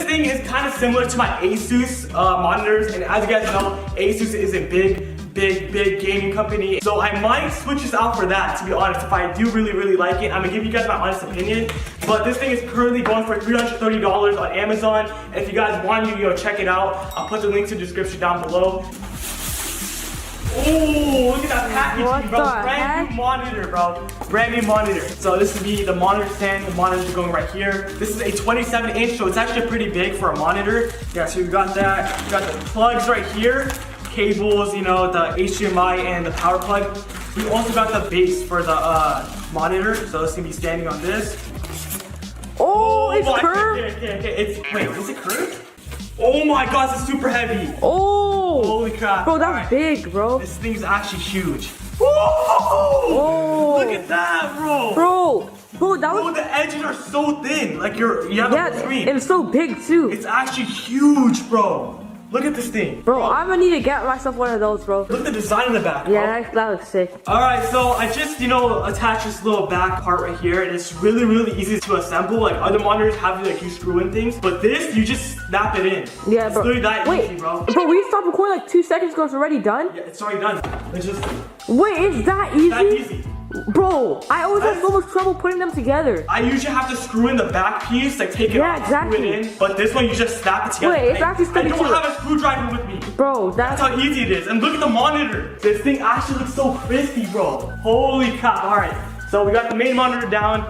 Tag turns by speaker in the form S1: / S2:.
S1: thing is kind of similar to my Asus monitors, and as you guys know, Asus is a big gaming company. So I might switch this out for that, to be honest. If I do really like it, I'm gonna give you guys my honest opinion. But this thing is currently going for $330 on Amazon. And if you guys want to, check it out, I'll put the links in the description down below. Oh, look at that packaging, bro. Brand new monitor, bro. Brand new monitor. So this would be the monitor stand. The monitor's going right here. This is a 27-inch, so it's actually pretty big for a monitor. Yeah, so we got that. We got the plugs right here. Cables, the HDMI and the power plug. We also got the base for the monitor. So it's gonna be standing on this.
S2: Oh, it's curved.
S1: Okay. Wait, is it curved? Oh my gosh, it's super heavy.
S2: Oh.
S1: Holy crap.
S2: Bro, that's big, bro.
S1: This thing's actually huge. Whoa! Look at that, bro.
S2: Bro, that was...
S1: Bro, the edges are so thin. Like you have a screen.
S2: It's so big too.
S1: It's actually huge, bro. Look at this thing.
S2: Bro, I'm gonna need to get myself one of those, bro.
S1: Look at the design in the back, bro.
S2: Yeah, that looks sick.
S1: Alright, so I just, attach this little back part right here, and it's really easy to assemble. Like other monitors have you screw in things, but this, you just snap it in.
S2: Yeah,
S1: it's
S2: bro.
S1: literally that
S2: Wait,
S1: easy, bro.
S2: Bro, we stopped recording like 2 seconds ago. It's already done?
S1: Yeah, it's already done. It's just...
S2: Wait, is that easy?
S1: That easy.
S2: Bro, I always have so much trouble putting them together.
S1: I usually have to screw in the back piece, like take it off,
S2: exactly.
S1: screw it in. But this one, you just snap it together.
S2: Wait, it's actually
S1: I
S2: sticking
S1: don't
S2: to
S1: have a screwdriver with me.
S2: Bro,
S1: That's how easy it is. And look at the monitor. This thing actually looks so crispy, bro. Holy crap. Alright, so we got the main monitor down.